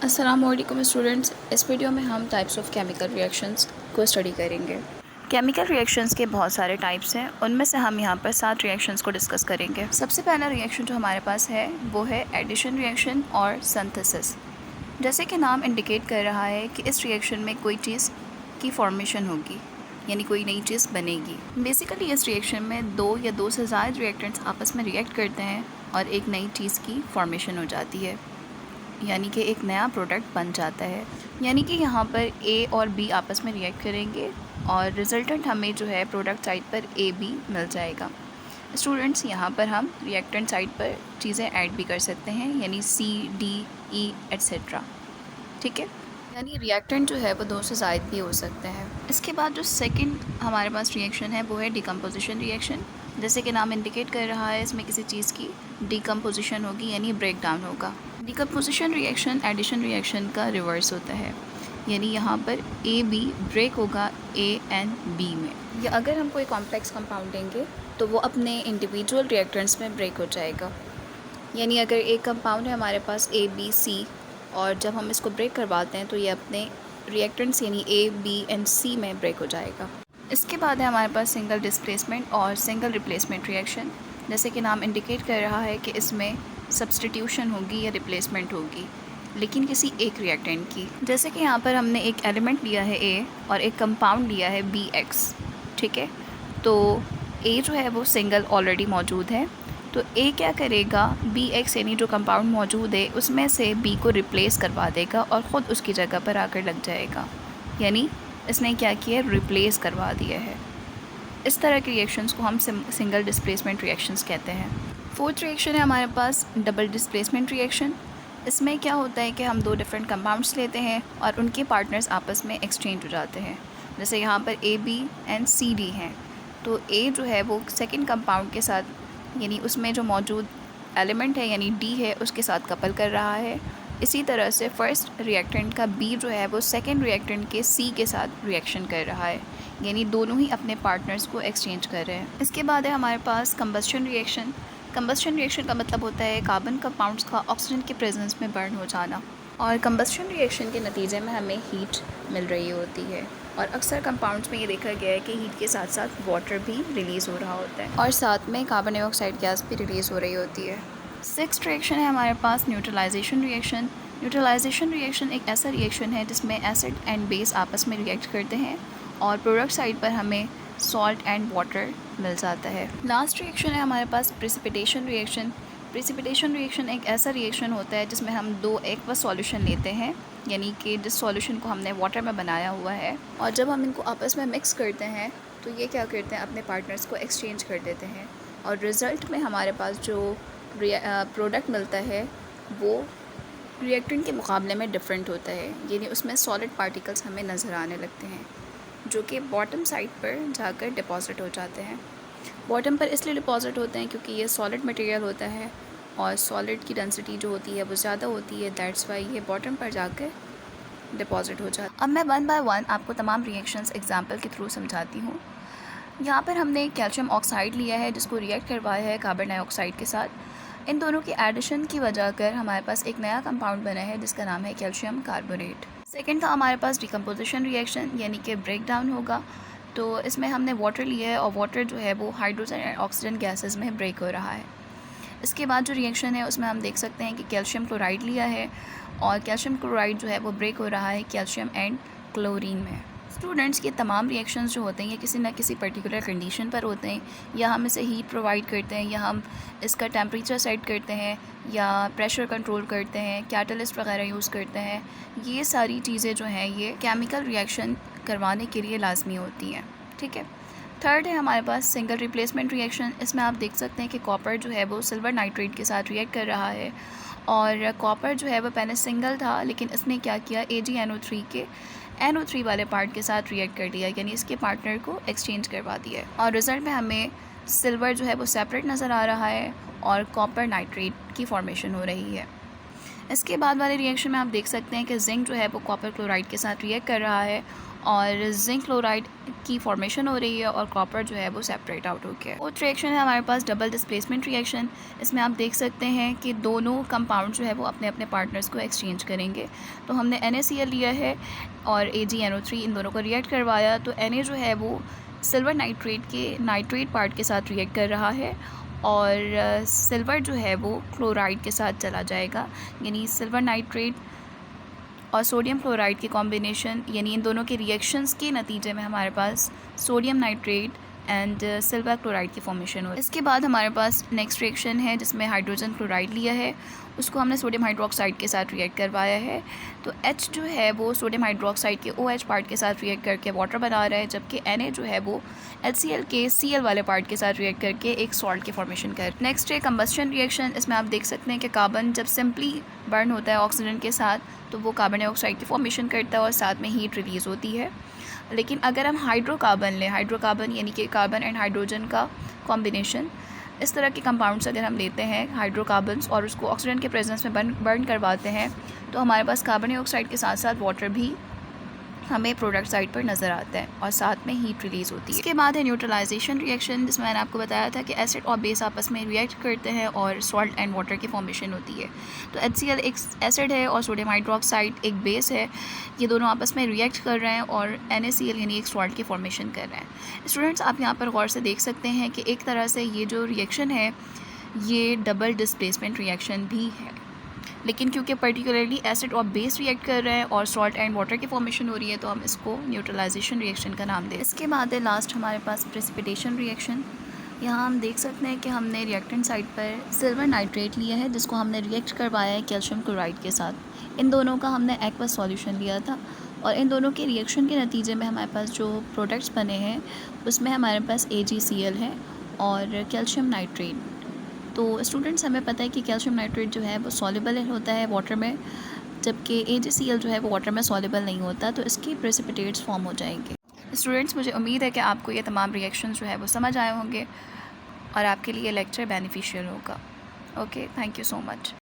अस्सलामुअलैकुम स्टूडेंट्स। इस वीडियो में हम टाइप्स ऑफ केमिकल रिएक्शंस को स्टडी करेंगे। केमिकल रिएक्शंस के बहुत सारे टाइप्स हैं, उनमें से हम यहाँ पर 7 रिएक्शंस को डिस्कस करेंगे। सबसे पहला रिएक्शन जो हमारे पास है वो है एडिशन रिएक्शन और सिंथेसिस। जैसे कि नाम इंडिकेट कर रहा है कि इस रिएक्शन में कोई चीज़ की फॉर्मेशन होगी, यानी कोई नई चीज़ बनेगी। बेसिकली इस रिएक्शन में दो या दो से ज़्यादा रिएक्टेंट्स आपस में रिएक्ट करते हैं और एक नई चीज़ की फॉर्मेशन हो जाती है, यानी कि एक नया प्रोडक्ट बन जाता है। यानी कि यहाँ पर ए और बी आपस में रिएक्ट करेंगे और रिजल्टेंट हमें जो है प्रोडक्ट साइड पर ए बी मिल जाएगा। स्टूडेंट्स, यहाँ पर हम रिएक्टेंट साइड पर चीज़ें ऐड भी कर सकते हैं, यानी सी डी ई एट्सेट्रा। ठीक है, यानी रिएक्टेंट जो है वो दो से ज़ायद भी हो सकते हैं। इसके बाद जो सेकंड हमारे पास रिएक्शन है वो है डिकम्पोजिशन रिएक्शन। जैसे कि नाम इंडिकेट कर रहा है, इसमें किसी चीज़ की डिकम्पोजिशन होगी, यानी ब्रेक डाउन होगा। डिकम्पोजिशन रिएक्शन एडिशन रिएक्शन का रिवर्स होता है, यानी यहाँ पर ए बी ब्रेक होगा ए एंड बी में। या अगर हम कोई कॉम्प्लेक्स कंपाउंड लेंगे तो वो अपने इंडिविजुअल रिएक्टेंट्स में ब्रेक हो जाएगा। यानी अगर एक कंपाउंड है हमारे पास ए बी सी, और जब हम इसको ब्रेक करवाते हैं तो ये अपने रिएक्टेंट्स यानी ए बी एंड सी में ब्रेक हो जाएगा। इसके बाद है हमारे पास सिंगल डिस्प्लेसमेंट और सिंगल रिप्लेसमेंट रिएक्शन। जैसे कि नाम इंडिकेट कर रहा है कि इसमें सब्स्टिट्यूशन होगी या रिप्लेसमेंट होगी, लेकिन किसी एक रिएक्टेंट की। जैसे कि यहाँ पर हमने एक एलिमेंट लिया है ए और एक कंपाउंड लिया है बी एक्स। ठीक है, तो ए जो है वो सिंगल ऑलरेडी मौजूद है, तो ए क्या करेगा, बी एक्स यानी जो कंपाउंड मौजूद है उसमें से बी को रिप्लेस करवा देगा और ख़ुद उसकी जगह पर आकर लग जाएगा। यानी इसने क्या किया, रिप्लेस करवा दिया है। इस तरह के रिएक्शंस को हम सिंगल डिस्प्लेसमेंट रिएक्शंस कहते हैं। फोर्थ रिएक्शन है हमारे पास डबल डिस्प्लेसमेंट रिएक्शन। इसमें क्या होता है कि हम दो डिफरेंट कंपाउंड्स लेते हैं और उनके पार्टनर्स आपस में एक्सचेंज हो जाते हैं। जैसे यहाँ पर A B and C D हैं, तो ए जो है वो सेकेंड कंपाउंड के साथ, यानी उसमें जो मौजूद एलिमेंट है यानी डी है, उसके साथ कपल कर रहा है। इसी तरह से फर्स्ट रिएक्टेंट का बी जो है वो सेकेंड रिएक्टेंट के सी के साथ रिएक्शन कर रहा है, यानी दोनों ही अपने पार्टनर्स को एक्सचेंज कर रहे हैं। इसके बाद है हमारे पास कंबस्शन रिएक्शन। कंबस्शन रिएक्शन का मतलब होता है कार्बन कंपाउंड्स का ऑक्सीजन के प्रेजेंस में बर्न हो जाना, और कंबस्शन रिएक्शन के नतीजे में हमें हीट मिल रही होती है। और अक्सर कंपाउंड्स में ये देखा गया है कि हीट के साथ साथ वाटर भी रिलीज़ हो रहा होता है और साथ में कार्बन डाइऑक्साइड गैस भी रिलीज़ हो रही होती है। सिक्स्थ रिएक्शन है हमारे पास न्यूट्रलाइजेशन रिएक्शन। न्यूट्रलाइजेशन रिएक्शन एक ऐसा रिएक्शन है जिसमें एसिड एंड बेस आपस में रिएक्ट करते हैं और प्रोडक्ट साइड पर हमें सॉल्ट एंड वाटर मिल जाता है। लास्ट रिएक्शन है हमारे पास प्रेसिपिटेशन रिएक्शन। प्रेसिपिटेशन रिएक्शन एक ऐसा रिएक्शन होता है जिसमें हम दो एक्वस सॉल्यूशन लेते हैं, यानी कि जिस सॉल्यूशन को हमने वाटर में बनाया हुआ है, और जब हम इनको आपस में मिक्स करते हैं तो ये क्या करते हैं, अपने पार्टनर्स को एक्सचेंज कर देते हैं और रिज़ल्ट में हमारे पास जो प्रोडक्ट मिलता है वो रिएक्टेंट के मुकाबले में डिफरेंट होता है, यानी उसमें सॉलिड पार्टिकल्स हमें नज़र आने लगते हैं जो कि बॉटम साइड पर जाकर डिपॉजिट हो जाते हैं। बॉटम पर इसलिए डिपॉजिट होते हैं क्योंकि ये सॉलिड मटेरियल होता है और सॉलिड की डेंसिटी जो होती है वो ज़्यादा होती है, दैट्स वाई ये बॉटम पर जाकर डिपॉजिट हो जाता है। अब मैं वन बाय वन आपको तमाम रिएक्शंस एग्जांपल के थ्रू समझाती हूँ। यहाँ पर हमने कैल्शियम ऑक्साइड लिया है जिसको रिएक्ट करवाया है कार्बन डाइऑक्साइड के साथ। इन दोनों की एडिशन की वजह कर हमारे पास एक नया कंपाउंड बना है जिसका नाम है कैल्शियम कार्बोनेट। सेकेंड था हमारे पास डिकम्पोजिशन रिएक्शन, यानी कि ब्रेक डाउन होगा। तो इसमें हमने वाटर लिया है और वाटर जो है वो हाइड्रोजन एंड ऑक्सीजन गैसेस में ब्रेक हो रहा है। इसके बाद जो रिएक्शन है उसमें हम देख सकते हैं कि कैल्शियम क्लोराइड लिया है और कैल्शियम क्लोराइड जो है वो ब्रेक हो रहा है कैल्शियम एंड क्लोरीन में। स्टूडेंट्स, के तमाम रिएक्शंस जो होते हैं ये किसी न किसी पर्टिकुलर कंडीशन पर होते हैं, या हम इसे हीट प्रोवाइड करते हैं, या हम इसका टेम्परेचर सेट करते हैं, या प्रेशर कंट्रोल करते हैं, कैटलिस्ट वगैरह यूज़ करते हैं। ये सारी चीज़ें जो हैं ये केमिकल रिएक्शन करवाने के लिए लाजमी होती हैं। ठीक है, थर्ड है हमारे पास सिंगल रिप्लेसमेंट रिएक्शन। इसमें आप देख सकते हैं कि कॉपर जो है वो सिल्वर नाइट्रेट के साथ रिएक्ट कर रहा है, और कॉपर जो है वो पहले सिंगल था लेकिन इसने क्या किया, AgNO3 के NO3 वाले पार्ट के साथ रिएक्ट कर दिया, यानी इसके पार्टनर को एक्सचेंज करवा दिया है, और रिज़ल्ट में हमें सिल्वर जो है वो सेपरेट नज़र आ रहा है और कॉपर नाइट्रेट की फॉर्मेशन हो रही है। इसके बाद वाले रिएक्शन में आप देख सकते हैं कि जिंक जो है वो कॉपर क्लोराइड के साथ रिएक्ट कर रहा है और जिंक क्लोराइड की फॉर्मेशन हो रही है और कॉपर जो है वो सेपरेट आउट हो गया। वो रिएक्शन है हमारे पास डबल डिस्प्लेसमेंट रिएक्शन। इसमें आप देख सकते हैं कि दोनों कंपाउंड जो है वो अपने अपने पार्टनर्स को एक्सचेंज करेंगे। तो हमने NaCl लिया है और AgNO3 इन दोनों को रिएक्ट करवाया, तो Na जो है वो सिल्वर नाइट्रेट के नाइट्रेट पार्ट के साथ रिएक्ट कर रहा है और सिल्वर जो है वो क्लोराइड के साथ चला जाएगा, यानी सिल्वर नाइट्रेट और सोडियम क्लोराइड के कॉम्बिनेशन, यानी इन दोनों के रिएक्शंस के नतीजे में हमारे पास sodium nitrate and silver chloride की फॉर्मेशन हो। इसके बाद हमारे पास नेक्स्ट रिएक्शन है जिसमें हाइड्रोजन क्लोराइड लिया है, उसको हमने सोडियम हाइड्रोक्साइड के साथ रिएक्ट करवाया है। तो H जो है वो सोडियम हाइड्रोक्साइड के OH पार्ट के साथ रिएक्ट करके वाटर बना रहा है, जबकि Na जो है वो HCl के Cl वाले पार्ट के साथ रिएक्ट करके एक सॉल्ट की फॉर्मेशन कर। नेक्स्ट है कंबस्शन रिएक्शन। इसमें आप देख सकते हैं कि कार्बन जब सिंपली बर्न होता है ऑक्सीजन के साथ तो वो कार्बन डाइऑक्साइड की फॉर्मेशन करता है और साथ में हीट रिलीज़ होती है। लेकिन अगर हम हाइड्रोकार्बन लें, हाइड्रोकार्बन यानी कि कार्बन एंड हाइड्रोजन का कॉम्बिनेशन, इस तरह के कंपाउंड्स अगर हम लेते हैं हाइड्रोकार्बन्स और उसको ऑक्सीजन के प्रेजेंस में बर्न करवाते हैं तो हमारे पास कार्बन डाइऑक्साइड के साथ साथ वाटर भी हमें प्रोडक्ट साइड पर नज़र आता है और साथ में हीट रिलीज़ होती है। इसके बाद है न्यूट्रलाइजेशन रिएक्शन, जिसमें मैंने आपको बताया था कि एसिड और बेस आपस में रिएक्ट करते हैं और सॉल्ट एंड वाटर की फॉर्मेशन होती है। तो HCl एक एसिड है और सोडियम हाइड्रोक्साइड एक बेस है, ये दोनों आपस में रिएक्ट कर रहे हैं और NaCl यानी एक सॉल्ट की फॉर्मेशन कर रहे हैं। स्टूडेंट्स, आप यहाँ पर गौर से देख सकते हैं कि एक तरह से ये जो रिएक्शन है ये डबल डिस्प्लेसमेंट रिएक्शन भी है, लेकिन क्योंकि पर्टिकुलरली एसिड और बेस रिएक्ट कर रहे हैं और सॉल्ट एंड वाटर की फॉर्मेशन हो रही है तो हम इसको न्यूट्रलाइजेशन रिएक्शन का नाम दें। इसके बाद है लास्ट हमारे पास प्रेसिपिटेशन रिएक्शन। यहाँ हम देख सकते हैं कि हमने रिएक्टेंट साइड पर सिल्वर नाइट्रेट लिया है जिसको हमने रिएक्ट करवाया है कैल्शियम क्लोराइड के साथ। इन दोनों का हमने एक्वस सॉल्यूशन लिया था और इन दोनों के रिएक्शन के नतीजे में हमारे पास जो प्रोडक्ट्स बने हैं उसमें हमारे पास AgCl है और कैल्शियम नाइट्रेट। तो स्टूडेंट्स, हमें पता है कि कैल्शियम नाइट्रेट जो है वो सॉल्युबल होता है वाटर में, जबकि AgCl जो है वो वाटर में सॉल्युबल नहीं होता, तो इसके प्रेसिपिटेट्स फॉर्म हो जाएंगे। स्टूडेंट्स, मुझे उम्मीद है कि आपको ये तमाम रिएक्शंस जो है वो समझ आए होंगे और आपके लिए लेक्चर बेनिफिशियल होगा। Okay, thank you so much.